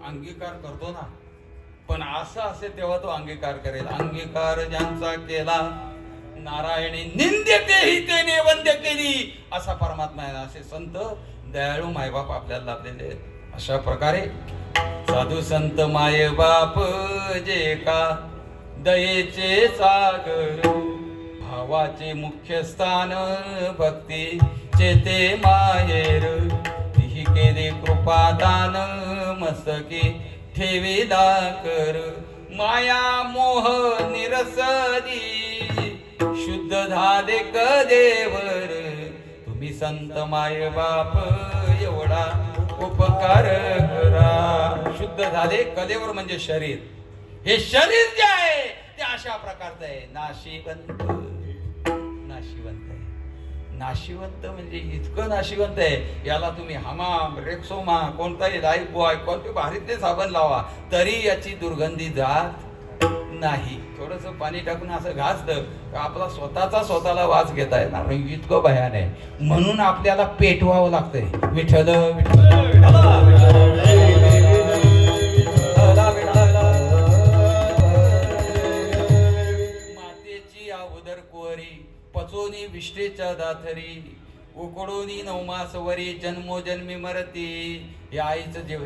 अंगीकार करतो ना, पण असं असेल तेव्हा तो अंगीकार करेल. अंगीकार ज्यांचा केला नारायणी निंद्यतेही तेने वंद्य केली, असा परमात्मा आहे. असे संत दयाळू मायबाप आपल्याला लाभलेले आहेत. अशा प्रकारे साधू संत मायबाप जे का दयेचे सागर, भावाचे मुख्य स्थान भक्ती चेते माहेर, तिही केले कृपादान मस्तकी ठेविला कर, माया मोह निरसदी शुद्ध झाले कदेवर, तुम्ही संत माय बाप एवढा उपकार करा. शुद्ध झाले कदेवर म्हणजे शरीर. हे शरीर जे आहे ते अशा प्रकारचं आहे, नाशिवंत. नाशिवंत आहे. नाशिवंत म्हणजे इतकं नाशिवंत आहे, याला तुम्ही हमाम रेक्सोमा कोणताही लाईफ बॉय कोणते भारीतले साबण लावा तरी याची दुर्गंधी जात नाही. थोडस पाणी टाकून असं घासलं आपला स्वतःला वास घेता येणार, इतकं भयान आहे. म्हणून आपल्याला पेटवावं लागतंय. विठ्ठल मातेची उदर कुवरी पचोनी विष्ठेच्या दाथरी, उकडोनी नवमासवरी जन्मोजन्मी मरती. या आईचं जे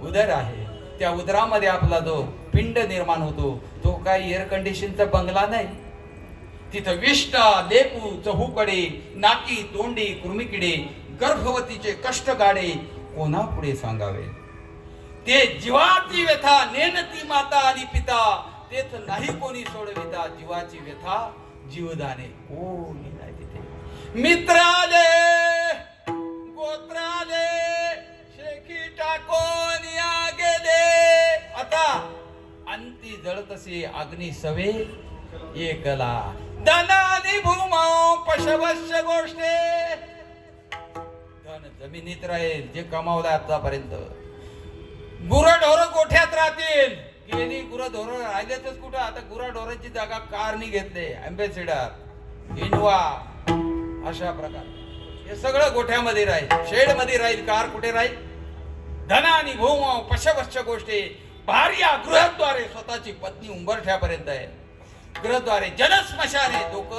उदर आहे त्या उदरामध्ये आपला जो पिंड निर्माण होतो तो काही एअर कंडिशनचा बंगला नाही. तिथं विष्ठा लेपू चहूकडे नाकी तोंडी कुर्मिकिडे गर्भवतीचे कष्ट गाडे कोणा पुढे सांगावे. ते जीवाची व्यथा नेनती माता आणि पिता, तेथ नाही कोणी सोडविता. जीवाची व्यथा जीवदाने कोणी नाही तिथे. मित्राले गोत्राले शेखी टाकोन या गेले, आता अंती जळतसे अग्नी सवे एकला. धनानी भूमाओ पशवश्य गोष्टे, धन जमिनीत राहील जे कमावलं आतापर्यंत. गुरढोर गोठ्यात राहतील, गेली गुरढोर राहिलेच कुठं. आता गुरढोरांची जागा कारनी घेतले, अँबेसिडर इनोवा अशा प्रकार. हे सगळं गोठ्यामध्ये राहील, शेड मध्ये राहील. कार कुठे राहील? धनानी भूमाओ पशवश्य गोष्टी. भार्या गृहद्वारे, स्वतःची पत्नी उंबरठ्यापर्यंत आहे. गृहद्वारे जनस्मशाने, लोक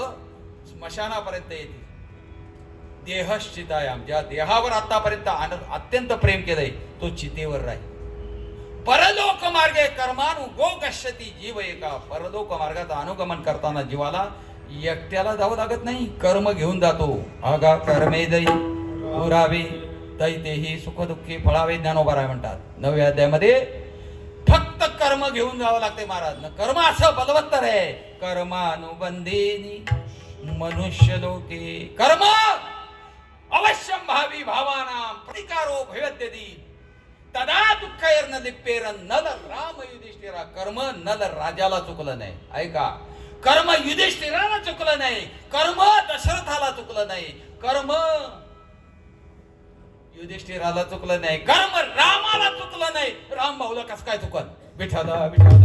स्मशानापर्यंत येतील. देहश्चितायाम, ज्या देहावर आतापर्यंत अत्यंत प्रेम केलंय तो चितेवर राहील. परलोक मार्गे कर्मानु गो गच्छति जीव एका. परलोक मार्गाचं अनुगमन करताना जीवाला एकट्याला जावं लागत नाही, कर्म घेऊन जातो. आगा कर्मे दै पुरावे दैतेही सुख दुःखी फळावे, ज्ञानोबा म्हणतात 9व्या अध्यायामध्ये. फक्त कर्म घेऊन जावं लागते महाराज. कर्म असं बलवत्तर आहे. कर्मानुबंधेनी मनुष्य लोके, कर्म अवश्यम भावी भावानां प्रतिकारो भवेद्यदि तदा दुःखैर्न लिप्पेरन. नल राम युधिष्ठिरा, कर्म नल राजाला चुकलं नाही. ऐका, कर्म युधिष्ठिराला चुकलं नाही, कर्म दशरथाला चुकलं नाही, कर्म युधिष्ठिराला चुकलं नाही, कर्म रामाला चुकलं नाही. राम भाऊला कस काय चुकल? विठ्ठल विठ्ठल.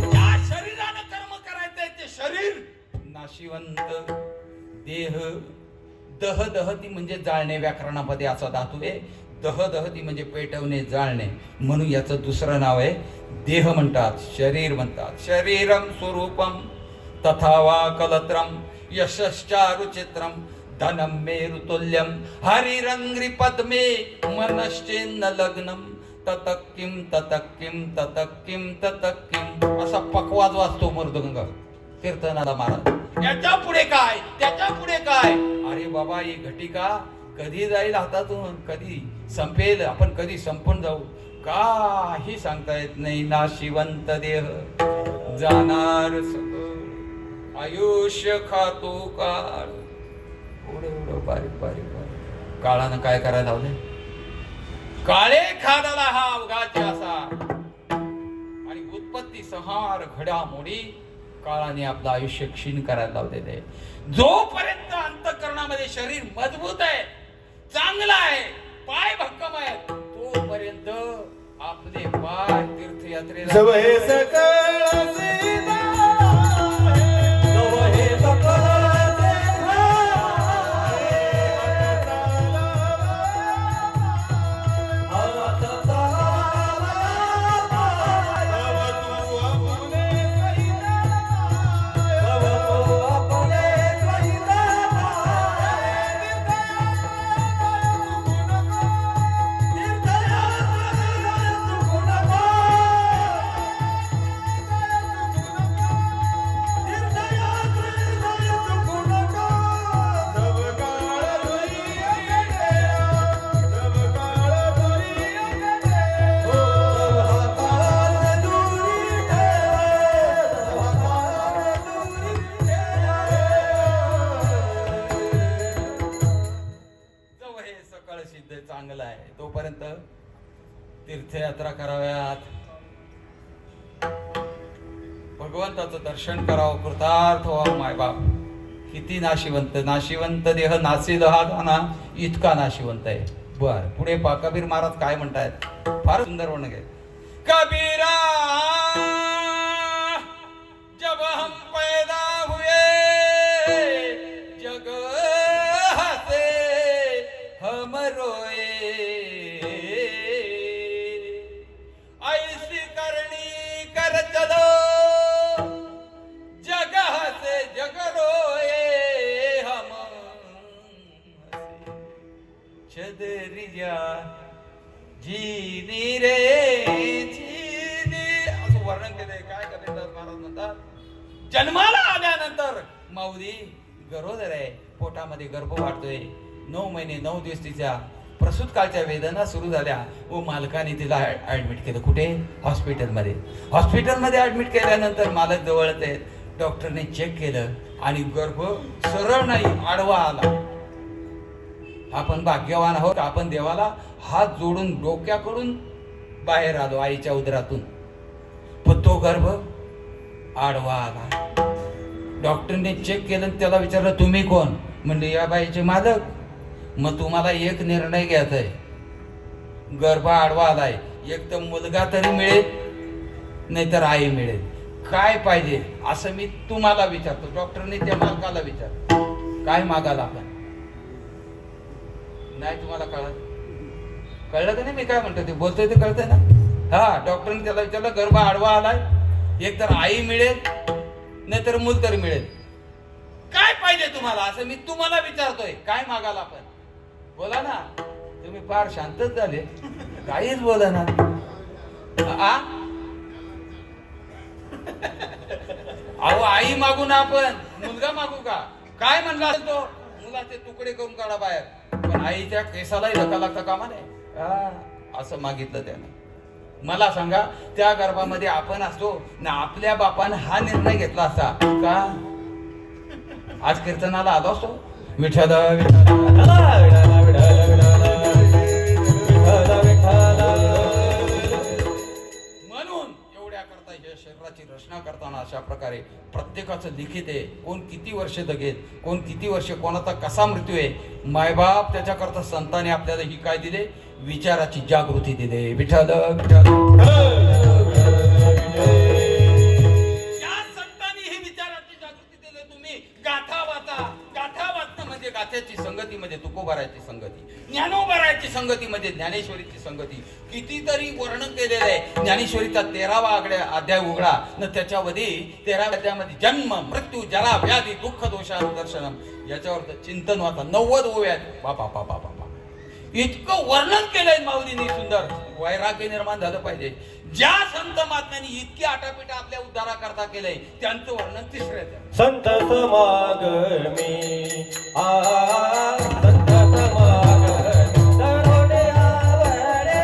या शरीरानं कर्म करायचंय ते शरीर नाशिवंत. देह दहदहती म्हणजे जाळणे, व्याकरणामध्ये असा धातू आहे. दहदहती म्हणजे पेटवणे, जाळणे, म्हणून याचं दुसरं नाव आहे देह म्हणतात, शरीर म्हणतात. शरीरम स्वरूपम तथा वा कलत्रम यशश्चारुचित्रम धनम मेरुतुल्यम हरिरंग्रि पद्मे मनश्चेन्न लग्नम ततक्किम ततक्किम ततक्किम ततक्किम. असा पकवाज वाजतो मृदंग कीर्तनाला महाराज. याच्या पुढे काय, त्याच्या पुढे काय? अरे बाबा, ही घटिका कधी जाईल हातातून, कधी संपेल, आपण कधी संपून जाऊ, काही सांगता येत नाही. नाशिवंत देह जाणार सगळं. आयुष्य खातो काळ. एवढं बारीक बारीक बारीक काळानं काय करायला लावले? काळे खादाला हा अवघाचे असा. आणि उत्पत्ती संहार घडामोडी काळाने आपलं आयुष्य क्षीण करायला लावलेले. जोपर्यंत अंतःकरणामध्ये शरीर मजबूत आहे, चांगला आहे, पाय भक्कम आहे, तोपर्यंत आपले पाय तीर्थयात्रेला चांगला आहे तोपर्यंत तीर्थयात्रा कराव्यात, भगवंताचं दर्शन करावं, कृतार्थ व्हावं. मायबाप किती नाशिवंत देह नासील हा दाना इतका नाशिवंत आहे. बर पुढे कबीर महाराज काय म्हणतायत? फार सुंदर वर्णन घे. कबीरा जब हम पैदा हुए जग हसे हम रोए, ऐसी करनी कर चलो जग हसे जग रोए, हम छदरिया जीनी रे जीनी, असं वर्णन केलंय. काय कबीरदास महाराज म्हणतात, जन्माला आल्यानंतर माऊली गरोदर आहे, पोटामध्ये गर्भ वाढतोय, 9 महिने 9 दिवस तिच्या प्रसूत काळच्या वेदना सुरू झाल्या व मालकाने तिला ऍडमिट केलं. कुठे? हॉस्पिटलमध्ये. हॉस्पिटलमध्ये ऍडमिट केल्यानंतर मालक जवळच आहेत. डॉक्टरने चेक केलं आणि गर्भ सरळ नाही, आडवा आला. आपण भाग्यवान आहोत, आपण देवाला हात जोडून डोक्याकडून बाहेर आलो आईच्या उदरातून, पण तो गर्भ आडवा आला. डॉक्टरने चेक केलं, त्याला विचारलं तुम्ही कोण? म्हणजे या बाईचे मालक. मग तुम्हाला एक निर्णय घ्यायचा आहे, गर्भ आडवा आलाय, एक तर मुलगा तरी मिळेल नाहीतर आई मिळेल, काय पाहिजे असं मी तुम्हाला विचारतो. डॉक्टरने त्या मालकाला विचार काय मागायला आपण? नाही तुम्हाला कळलं का नाही मी काय म्हणतो? ते बोलतोय ते कळतंय ना? हा, डॉक्टरने त्याला विचारलं गर्भ आडवा आलाय, एक तर आई मिळेल नाहीतर मूल तरी मिळेल, काय पाहिजे तुम्हाला असं मी तुम्हाला विचारतोय, काय मागाल आपण? बोला ना. तुम्ही फार शांतच झाले, काहीच बोला ना. अहो आई मागू ना आपण, मुलगा मागू का? काय म्हणला तो? मुलाचे तुकडे करून काढा बाहेर, पण आईच्या केसालाही धक्का लागता कामा नये असं मागितलं त्याने. मला सांगा, त्या गर्भामध्ये आपण असतो ना, आपल्या बापानं हा निर्णय घेतला असता का आज कीर्तनाला आलो असतो? विठ्ठल म्हणून एवढ्या करता या शरीराची रचना करताना अशा प्रकारे प्रत्येकाचं लिखित आहे. कोण किती वर्ष जगेल, कोण किती वर्ष, कोणाचा कसा मृत्यू आहे. मायबाप त्याच्याकरता संतांनी आपल्याला ही काय दिले? विचाराची जागृती दिले. विठ्ठल गाथ्याची संगतीमध्ये तुकोबाराची संगती, ज्ञानोबाराची संगतीमध्ये ज्ञानेश्वरीची संगती. कितीतरी वर्णन केलेलं आहे. ज्ञानेश्वरीचा 13वा अध्याय उघडा न त्याच्यामध्ये 13व्या अध्यायामध्ये जन्म मृत्यू जरा व्याधी दुःख दोषानुदर्शनम याच्यावर चिंतन वाचा. 90 ओव्या बापा बापा बापा इतकं वर्णन केलंय माऊलींनी सुंदर. वैराग्य निर्माण झालं पाहिजे. ज्या संत महात्म्यांनी इतकी आटापिटा आपल्या उद्धारा करता केलंय त्यांचं वर्णन तिसऱ्यात. संत समागमी संत समागमी दरोडे आवडे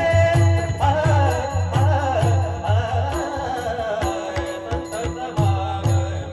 संत समागमी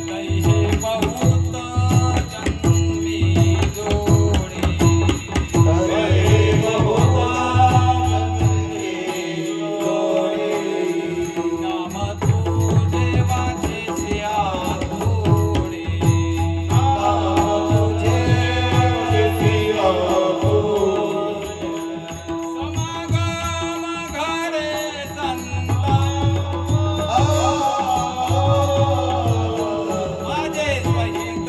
कैसे बहुत जन्मी जोडी नाम तुझे वाचे सिया थोडे समागम घरे संता माझे स्वयंक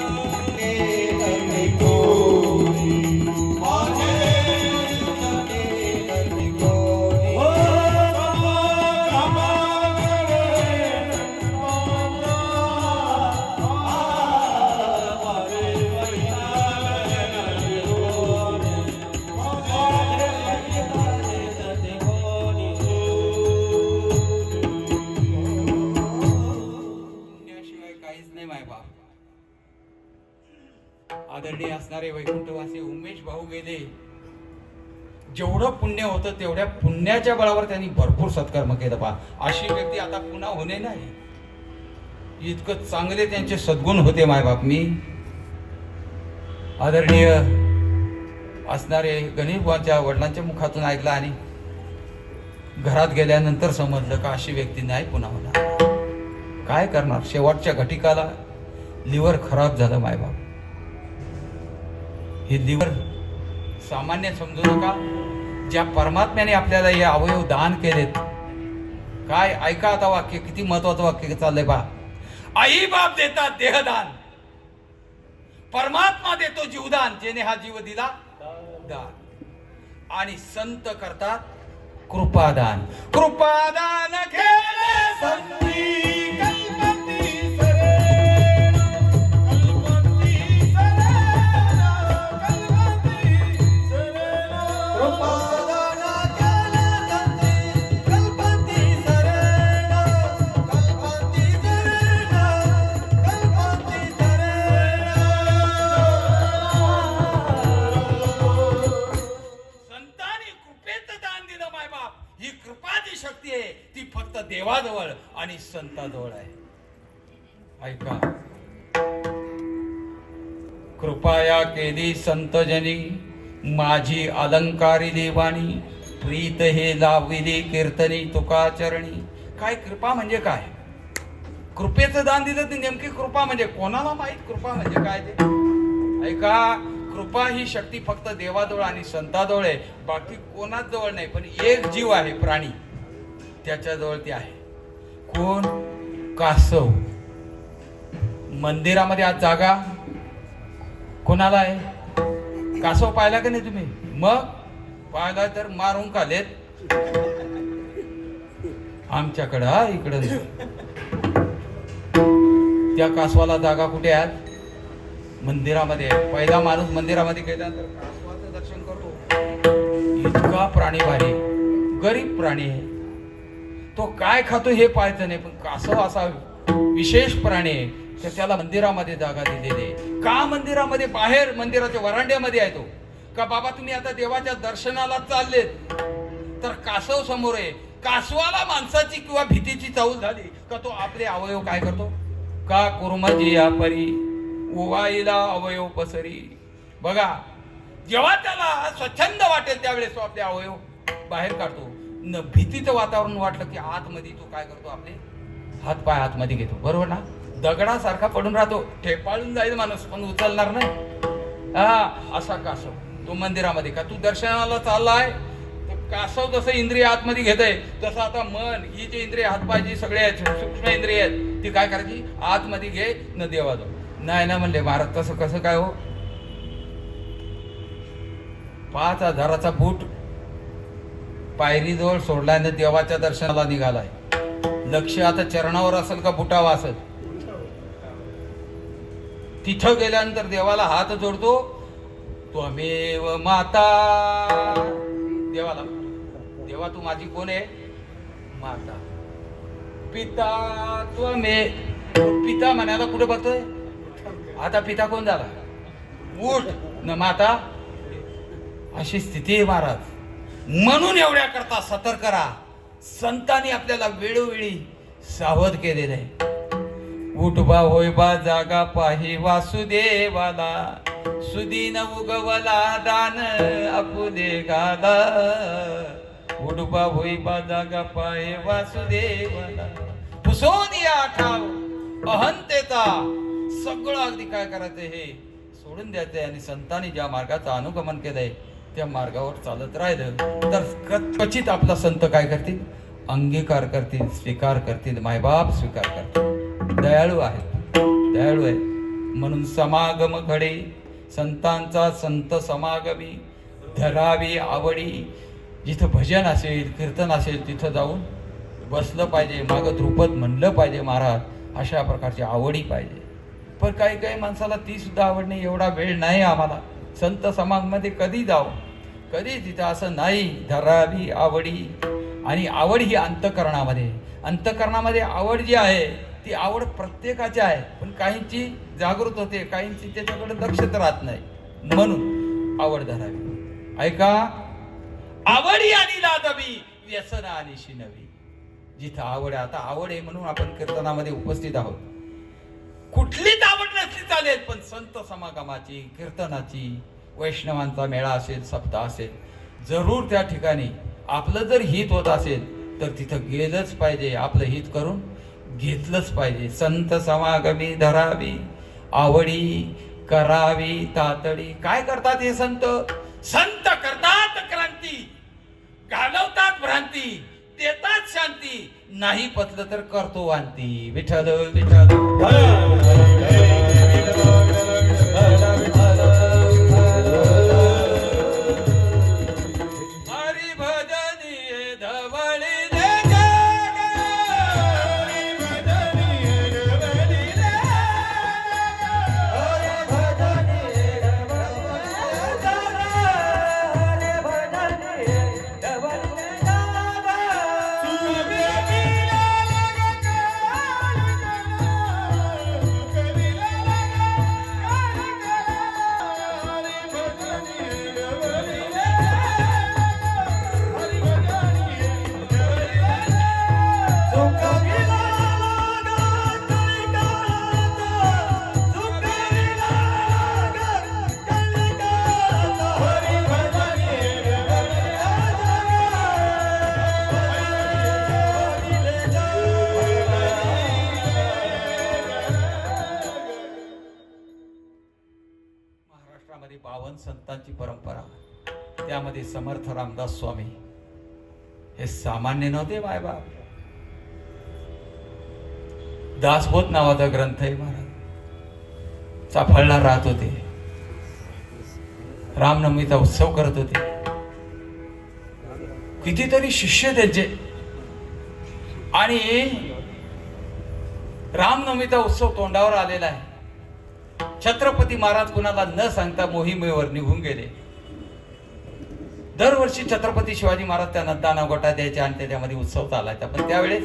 पुण्याशिवाय काहीच नाही माय बाप. आदरणीय असणारे वैकुंठवासी उमेश भाऊ गेले. जेवढं पुण्य होतं तेवढ्या पुण्याच्या बळावर त्यांनी भरपूर सत्कर्म केलं पा. अशी व्यक्ती आता पुन्हा होणे नाही. इतकं चांगले त्यांचे सद्गुण होते मायबाप. मी आदरणीय असणारे गणेशबाच्या वडिलांच्या मुखातून ऐकलं आणि घरात गेल्यानंतर समजलं का अशी व्यक्ती नाही पुन्हा होणार. काय करणार, शेवटच्या घटिकाला लिव्हर खराब झालं मायबाप. हे लिव्हर सामान्य समजू नका. ज्या परमात्म्याने आपल्याला हे अवयव दान केलेत, काय ऐका आता वाक्य, किती महत्वाचं वाक्य चाललंय बा. आई बाप देतात देहदान, परमात्मा देतो जीवदान, जेने हा जीव दिला दान, आणि संत करतात कृपादान. कृपादान केले संती कल्पती सरेण, कल्पती सरेण, कल्पती सरेण. कृपादान केले संती कल्पती सरेण, कल्पती सरेण, कल्पती सरेण. संतांनी कृपेचं दान दिलं मायबाप. ही कृपा जी शक्ती आहे ती फक्त देवाजवळ आणि संताजवळ आहे. ऐका, कृपया केली संतजनी, माझी अलंकारिली वाणी, प्रीत हे लाविली कीर्तनी तुका चरणी. काय कृपा म्हणजे काय? कृपेचं दान दिलं तर नेमकी कृपा म्हणजे कोणाला माहित कृपा म्हणजे काय ते. ऐका, कृपा ही शक्ती फक्त देवाजवळ आणि संताजवळ आहे, बाकी कोणाच जवळ नाही. पण एक जीव आहे प्राणी, त्याच्याजवळ ती आहे. कोण? कासव. मंदिरामध्ये आज जागा कोणाला आहे? कासव पाहिला का नाही तुम्ही? मग पाहिला तर मारून कालेत आमच्याकडं. हा इकडं त्या कासवाला जागा कुठे आहेत? मंदिरामध्ये. पहिला माणूस मंदिरामध्ये गेल्यानंतर कासवाचं दर्शन करतो. इतका प्राणी भारी, गरीब प्राणी आहे. तो काय खातो हे पाहायचं नाही, पण कासव असा विशेष प्राणी आहे तर त्याला मंदिरामध्ये जागा दिलेली आहे. का मंदिरामध्ये? बाहेर मंदिराच्या वरांड्यामध्ये आहे तो. का बाबा तुम्ही आता देवाच्या दर्शनाला चाललेत तर कासव समोर आहे. कासवाला माणसाची किंवा भीतीची चाहूल झाली का तो आपले अवयव काय करतो? का कुर्मजी या परी उवाईला अवयव पसरी. बघा, जेव्हा त्याला स्वच्छंद वाटेल त्यावेळेस तो आपले अवयव बाहेर काढतो. न भीतीचं वातावरण वाटलं की आतमध्ये तो काय करतो? आपले हात पाय आतमध्ये घेतो. बरोबर ना? दगडासारखा पडून राहतो. ठेपाळून जाईल माणूस पण उचलणार नाही. हा, असा कासव तो मंदिरामध्ये. का तू दर्शनाला चाललाय तर कासव जसं इंद्रिय आतमध्ये घेतय तसं आता मन, ही जी इंद्रिय हातपाय जी सगळे आहेत सूक्ष्म इंद्रिय आहेत ती काय करायची? आतमध्ये घे न देवाजवळ. नाही ना म्हणले महाराज, तसं कसं काय हो? 5,000चा बूट पायरीजवळ सोडल्याने देवाच्या दर्शनाला निघालाय. लक्ष आता चरणावर असेल का बुटावा असेल? तिथं गेल्यानंतर देवाला हात जोडतो. त्वमेव माता. देवाला, देवा तू माझी कोण आहे? माता. पिता त्वमे. पिता म्हणायला कुठे बघतोय? आता पिता कोण झाला? उठ न माता. अशी स्थिती आहे महाराज. म्हणून एवढ्या करता सतर्क राहा. संतांनी आपल्याला वेळोवेळी सावध केलेलं आहे. उठबा होय बा जागा पाही वासुदेवाला, सुदीन उगवला दान आपुले गाला. उठबा होय बा जागा पाही वासुदेवाला, पुसून या ठाव अहंतेचा. सगळं अगदी काय करायचं हे सोडून द्यायचंय आणि संतांनी ज्या मार्गाचं अनुगमन केलंय त्या मार्गावर चालत राहिलं तर क्वचित आपला संत काय करतील, अंगीकार करतील, स्वीकार करतील, मायबाप स्वीकार करतील. दयाळू आहेत, दयाळू आहे. म्हणून समागम घडे संतांचा, संत समागमी धरावी आवडी. जिथं भजन असेल, कीर्तन असेल तिथं जाऊन बसलं पाहिजे, मागं ध्रुपद म्हणलं पाहिजे महाराज, अशा प्रकारची आवडी पाहिजे. पण काही काही माणसाला ती सुद्धा आवड नाही. एवढा वेळ नाही आम्हाला संत समाजमध्ये कधी जाऊ, कधी तिथं असं नाही. धरावी आवडी. आणि आवड ही अंतःकरणामध्ये, अंतःकरणामध्ये आवड जी आहे ती आवड प्रत्येकाची आहे, पण काहींची जागृत होते, काहींची त्याच्याकडे लक्षच राहत नाही. म्हणून आवड धरावी. ऐका, आवडी आणि लादवी व्यसन आणि शिनवी. जिथं आवड आहे, आता आवड आहे म्हणून आपण कीर्तनामध्ये उपस्थित आहोत. कुठलीच आवड नसली चालेल, पण संत समागमाची, कीर्तनाची, वैष्णवांचा मेळा असेल, सप्ताह असेल, जरूर त्या ठिकाणी आपलं जर हित होत असेल तर तिथं गेलंच पाहिजे. आपलं हित करून घेतलंच पाहिजे. संत समागमी धरावी आवडी, करावी तातडी. काय करतात हे संत? संत करतात क्रांती, घालवतात भ्रांती, देतात शांती, नाही पतलं तर करतो वांती. विठ्ठल विठ्ठल. हरी भजनी धवळी दे जग, हरी भजनी धवळी दे जग, हरी भजनी धवळी दे जग, हरी भजनी धवळी दे जग. महाराष्ट्रामध्ये 52 संतांची परंपरा, त्यामध्ये समर्थ रामदास स्वामी हे सामान्य नव्हते. मायबाप दासबोध नावाचा ग्रंथ आहे महाराज, चाफळला राहत होते, रामनवमीचा उत्सव करत होते. कितीतरी शिष्य त्यांचे, आणि रामनवमीचा उत्सव तोंडावर आलेला आहे. छत्रपती महाराज कुणाला न सांगता मोहिमेवर निघून गेले. दरवर्षी छत्रपती शिवाजी महाराज त्यांना दाना गोटा द्यायचे आणि त्याच्यामध्ये उत्सव चालायचा. पण त्यावेळेस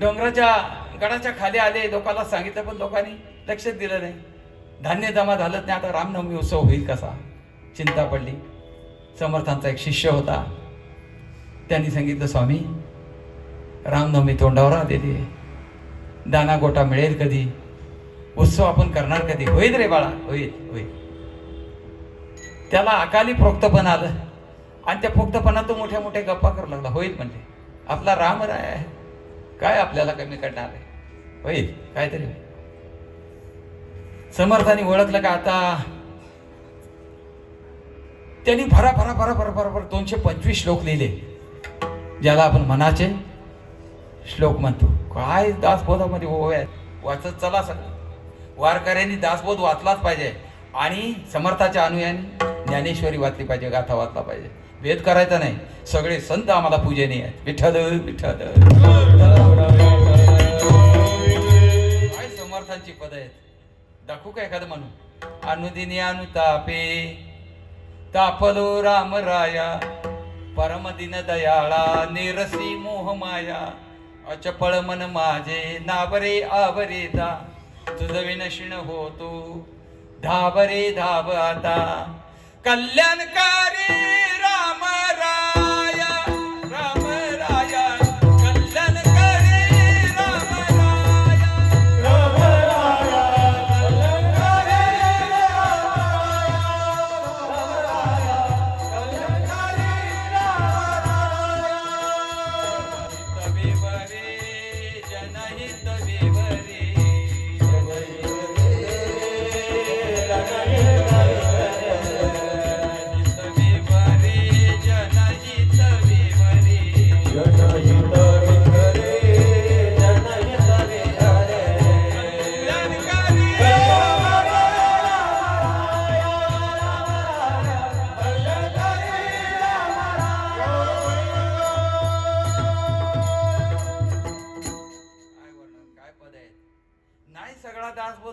डोंगराच्या गडाच्या खाली आले, लोकांना सांगितलं पण लोकांनी लक्षच दिलं नाही. धान्य जमा झालं नाही. आता रामनवमी उत्सव होईल कसा, चिंता पडली. समर्थांचा एक शिष्य होता, त्यांनी सांगितलं स्वामी रामनवमी तोंडावर आलेली आहे, दाना गोटा मिळेल कधी, उत्सव आपण करणार कधी? होईल रे बाळा, होईल होईल. त्याला अकाली प्रोक्तपण आलं आणि त्या प्रोक्तपणात तो मोठ्या मोठ्या गप्पा करू लागला. होईल म्हणजे आपला रामराय आहे, काय आपल्याला कमी करणार आहे, होईल काहीतरी होईल. समर्थांनी ओळखलं का आता त्यांनी भरा भरा भरा भरा भरा 225 श्लोक लिहिले, ज्याला आपण मनाचे श्लोक म्हणतो. काय दासबोधामध्ये ओव्या वाचत चला. सगळं वारकऱ्यांनी दासबोध वाचलाच पाहिजे आणि समर्थाच्या अनुयायांनी ज्ञानेश्वरी वाचली पाहिजे, गाथा वाचला पाहिजे. भेद करायचा नाही. सगळे संत आम्हाला पूजनीय आहेत. विठ्ठल विठ्ठल. काय समर्थांची पद आहेत, दाखवू का एखादं म्हणून? अनुदिनी अनुतापे तापलो रामराया, परमदिन दयाळा निरसी मोहमाया, अचपळ मन माझे नावरे आवरे दा, तुझ विनशिण होतो धावरे धाव आता. कल्याणकारी राम राम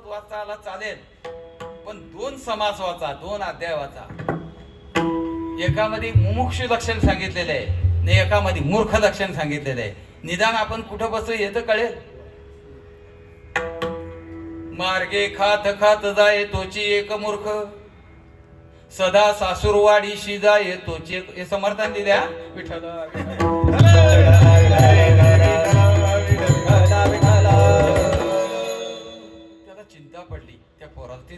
वाचता आला चालेल, पण 2 समास वाचा, 2 अध्याय वाचा. एकामध्ये मुमुक्षु लक्षण सांगितलेलं आहे आणि एकामध्ये मूर्ख लक्षण सांगितलेलं आहे. निदान आपण कुठं बसतो हे तर कळेल. मार्गे खात खात जाय तोची एक मूर्ख, सदा सासूरवाडीशी जाय तोची एक. हे समर्थन दिल्या विठ्ठल. त्याला चिंता पडली. त्या पोराला ते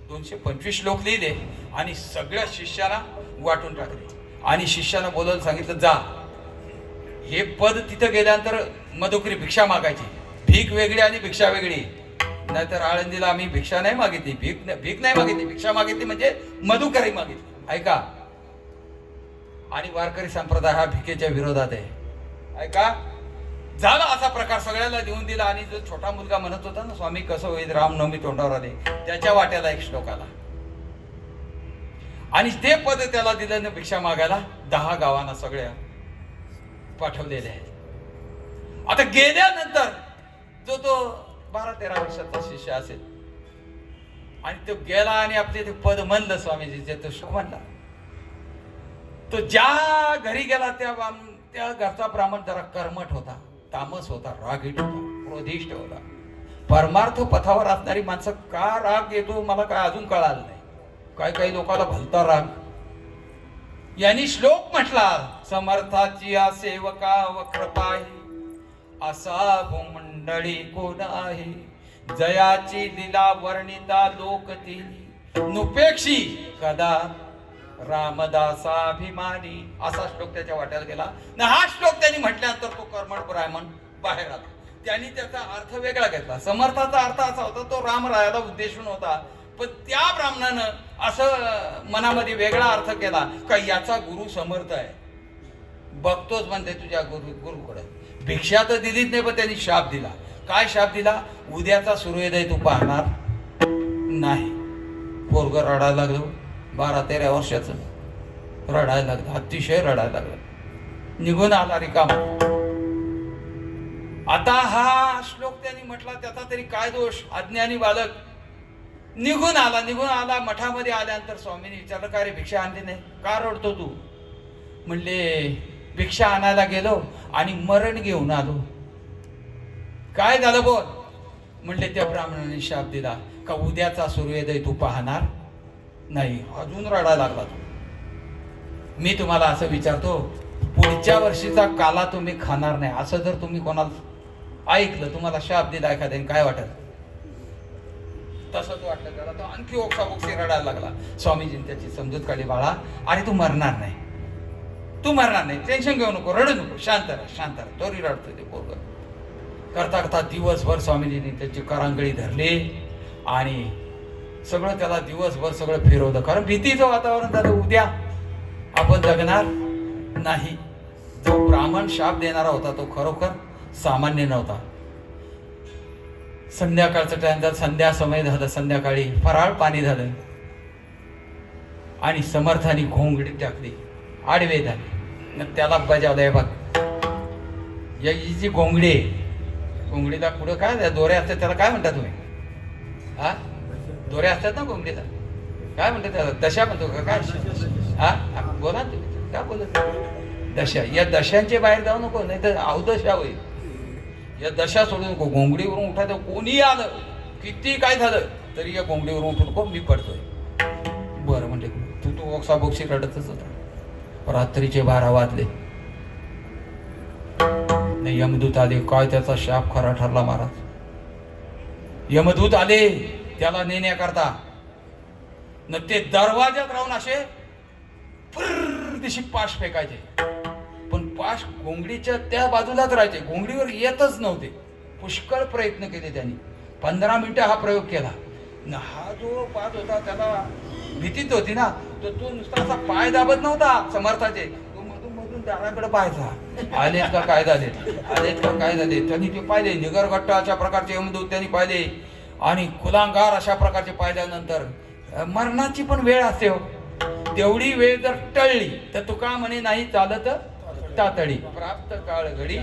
225 श्लोक लिहिले आणि सगळ्या शिष्याला वाटून टाकले आणि शिष्याला बोलायला सांगितलं, जा हे पद तिथं गेल्यानंतर मधुकरी भिक्षा मागायची. भीक वेगळी आणि भिक्षा वेगळी. नाहीतर आळंदीला आम्ही भिक्षा नाही मागितली, भीक नाही मागितली, भिक्षा मागितली म्हणजे मधुकरी मागितली. ऐका, आणि वारकरी संप्रदाय हा भिकेच्या विरोधात आहे. ऐका, झाला असा प्रकार सगळ्याला देऊन दिला. आणि जो छोटा मुलगा म्हणत होता ना, स्वामी कसं होईल रामनवमी तोंडावर आले, त्याच्या वाट्याला एक श्लोक आला आणि ते पद त्याला दिलं ना भिक्षा मागायला. 10 गावांना सगळ्या पाठवलेले आहेत. आता गेल्यानंतर जो तो 12-13 वर्षाचा शिष्य असेल आणि तो गेला आणि आपले ते पद म्हणलं स्वामीजीचे, तो श्लोक म्हणला. तो ज्या घरी गेला त्या घरचा ब्राह्मण जरा कर्मठ होता, तामस होता, रागीट होता, क्रोधिष्ट होता. परमार्थ पथावर असणारी माणसं का राग येतो मला काय अजून कळालं नाही. काही लोकांना भलता राग. यांनी श्लोक म्हटला, समर्थाची या सेवका वक्रपाही, असा भूमंडळी कोण आहे, जयाची लीला वर्णिता लोक तिनी, नुपेक्षी कदा रामदासाभिमानी. असा श्लोक त्याच्या वाट्याला गेला ना. हा श्लोक त्यांनी म्हटल्यानंतर तो कर्मठ ब्राह्मण बाहेर आला. त्यांनी त्याचा अर्थ वेगळा घेतला. समर्थाचा अर्थ असा होता, तो रामरायाला उद्देशून होता, पण त्या ब्राह्मणानं असं मनामध्ये वेगळा अर्थ केला का याचा गुरु समर्थ आहे, बघतोच म्हणते तुझ्या गुरुकडे. भिक्षा तर दिलीच नाही, पण त्यांनी शाप दिला. काय शाप दिला? उद्याचा सूर्योदय तू पाहणार नाही. पोरग रडायला लागलो, 12-13 वर्षाचं रडायला लागलं, अतिशय रडायला लागलं. निघून आला रिकामा. आता हा श्लोक त्यांनी म्हटला, त्याचा तरी काय दोष, अज्ञानी बालक. निघून आला. मठामध्ये आल्यानंतर स्वामींनी विचारलं, का रे भिक्षा आणली नाही, का रडतो तू? म्हणले भिक्षा आणायला गेलो आणि मरण घेऊन आलो. काय झालं बोल? म्हणले त्या ब्राह्मणाने शाप दिला का उद्याचा सूर्योदय तू पाहणार नाही. अजून रडायला लागला तो. मी तुम्हाला असं विचारतो, पुढच्या वर्षीचा काला तुम्ही खाणार नाही असं जर तुम्ही कोणाला ऐकलं, तुम्हाला शाप दिला एखाद्याने, काय वाटत? तसंच वाटलं त्याला. तो आणखी ओक्साबोक्सी रडायला लागला. स्वामीजींनी त्याची समजूत काढली, बाळा अरे तू मरणार नाही, टेन्शन घेऊ नको, रडू नको, शांत राहा. तोरी रडतोय ते पोरगं. करता दिवसभर स्वामीजींनी त्याची करांगळी धरली आणि सगळं त्याला दिवसभर सगळं फिरवलं. कारण भीतीचं वातावरण झालं, उद्या आपण जगणार नाही. जो ब्राह्मण शाप देणारा होता तो खरोखर सामान्य नव्हता. संध्याकाळचं टाइम झालं, संध्या समय झालं, संध्याकाळी फराळ पाणी झालं आणि समर्थानी घोंगडी टाकली, आडवे झाले. त्याला बजावलंय बघ, या जी घोंगडी, घोंगडीला पुढं काय दोऱ्या असतात, त्याला काय म्हणता तुम्ही? हा, दोऱ्या असतात ना घोंगडीला, काय म्हणतात त्याला? दशा म्हणतो का काय? हा बोला ना तुम्ही, काय बोलत? दशा. या दशांचे बाहेर जाऊ नको, नाही तर अवदशा होईल. या दशा सोडू नको. घोंगडीवरून उठायचं, कोणी आलं किती काय झालं तरी या घोंगडीवरून उठू नको, मी पडतोय. बरं म्हणते, तू ओक्साबोक्शी रडतच होता. रात्रीचे 12 वाजले. नाही, यमदूत आले. काय त्याचा शाप खरा ठरला महाराज. यमदूत आले त्याला नेण्याकरता. न ते दरवाज्यात राहून असे दिशी पाश फेकायचे, पण पाश घोंगडीच्या त्या बाजूलाच राहायचे, घोंगडीवर येतच नव्हते. पुष्कळ प्रयत्न केले त्यांनी. 15 मिनिटं हा प्रयोग केला. न हा जो पाच होता त्याला भीतीच होती ना, तर तो नुसता असा पाय दाबत नव्हता समर्थाचे, तो मधून दाराकडे पाहायचा, आलेत का काय झाले. त्यांनी ते पाहिले. निगरगट्ट अशा प्रकारचे यमदूत त्यांनी पाहिले आणि कुलांगार अशा प्रकारचे पाहिल्यानंतर मरणाची पण वेळ असते हो. तेवढी वेळ जर टळली तर तुका म्हणे नाही चालत तातडी, प्राप्त काळ घडी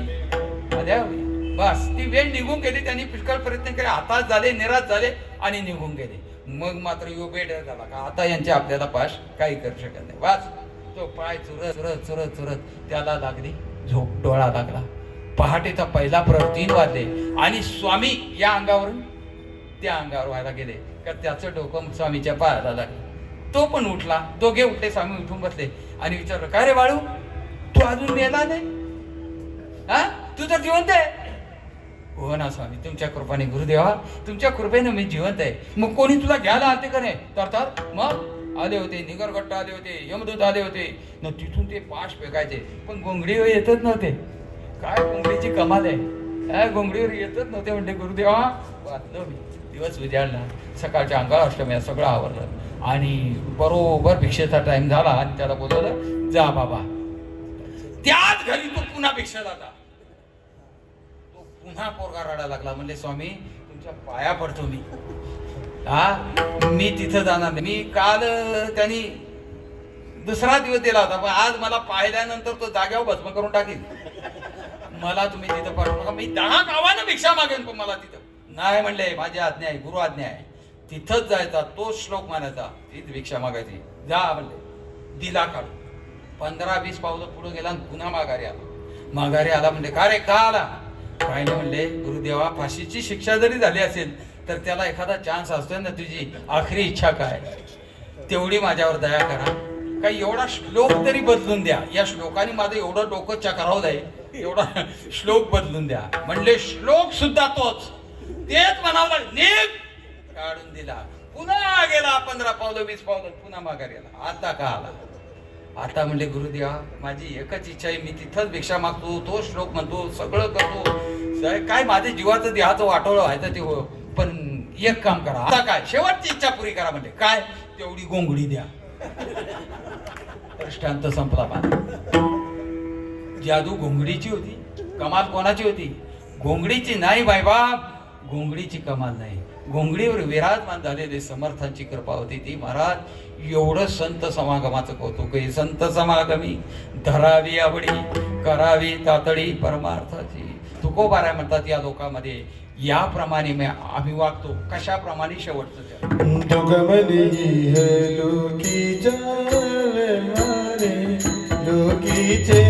द्यावी. बस ती वेळ निघून गेली. त्यांनी पुष्कळ प्रयत्न केले, हातास झाले, निराश झाले आणि निघून गेले. मग मात्र यो बेडर झाला का आता यांच्या आपल्याला पाश काही करू शकत नाही. वाच तो पाय चुरत चुरत चुरत चुरत त्याला लागली झोप, डोळा लागला. पहाटेचा पहिला प्रहर 3 वाजले आणि स्वामी या अंगावरून त्या अंगावर व्हायला गेले का त्याचं डोकं स्वामीच्या पायाला लागलं. तो पण उठला, दोघे उठले. स्वामी उठून बसले आणि विचारलं, काय रे बाळू, तू अजून मेला नाही? हा, तू तर जिवंत आहे. हो ना स्वामी, तुमच्या कृपाने गुरुदेवा, तुमच्या कृपेने मी जिवंत आहे. मग कोणी तुला घ्यायला आलते का नाही? तर मग आले होते, निगरगट्टा आले होते, यमदूत आले होते न तिथून ते पाश फेकायचे, पण गोंगडीवर येतच नव्हते. काय गोंगडीची कमाल आहे, गोंगडीवर येतच नव्हते. म्हणजे गुरुदेवा वाचलो मी. दिवस उजाडला, सकाळच्या अंगावर अष्टमी सगळं आवरलं आणि बरोबर भिक्षेचा टाइम झाला आणि त्याला बोलवलं, जा बाबा. त्याच घरी तो पुन्हा भिक्षेला जाता. तो पुन्हा पोरगा रडायला लागला. म्हणले, स्वामी तुमच्या पाया पडतो मी, मी तिथं जाणार नाही. मी काल त्यांनी दुसरा दिवस दिला होता, पण आज मला पाहिल्यानंतर तो जाग्यावर भस्म करून टाकील. मला तुम्ही तिथं पाठवू नका. मी 10 गावानं भिक्षा मागेन, पण मला तिथं नाही म्हणले. माझी आज्ञा आहे, गुरु आज्ञा आहे. तिथंच जायचा, तो श्लोक मानायचा, तीच भिक्षा मागायची. जा म्हणले. दिला काढून 15-20 पावलं पुढे गेला आणि पुन्हा माघारी आला. माघारी आला. म्हणजे का रे, का आला? काय नाही म्हणले, गुरुदेवा फाशीची शिक्षा जरी झाली असेल तर त्याला एखादा चान्स असतोय ना, तुझी आखरी इच्छा काय, तेवढी माझ्यावर दया करा. काही एवढा श्लोक तरी बदलून द्या. या श्लोकाने माझं एवढं डोकं चक्रावलंय, एवढा श्लोक बदलून द्या. म्हणले, श्लोक सुद्धा तोच, तेच म्हणावं लागलं. नीट काढून दिला. पुन्हा गेला 15 पावलं 20 पावलं, पुन्हा माघारी आला. आता का आला? आता म्हणले, गुरुदेवा माझी एकच इच्छा आहे, मी तिथंच भिक्षा मागतो, तो श्लोक म्हणतो, सगळं करतो, काय माझ्या जीवाचं देहाचं वाटोळं व्हायचं ते हो, पण एक काम करा. आता काय, शेवटची इच्छा पुरी करा. म्हणले, काय? तेवढी गोंगडी द्या. दृष्टांत संपला. जादू घोंगडीची होती, कमाल कोणाची होती? घोंगडीची नाही बाईबाप, घोंगडीची कमाल नाही. घोंगडीवर विराजमान झालेले समर्थांची कृपा होती ती. महाराज एवढं संत समागमाचं कौतुक आहे. संत समागमी धरावी आवडी, करावी तातडी परमार्थाची. तुकोबाराय म्हणतात, या लोकांमध्ये याप्रमाणे आम्ही वागतो. कशाप्रमाणे? शेवटचं लोकीचे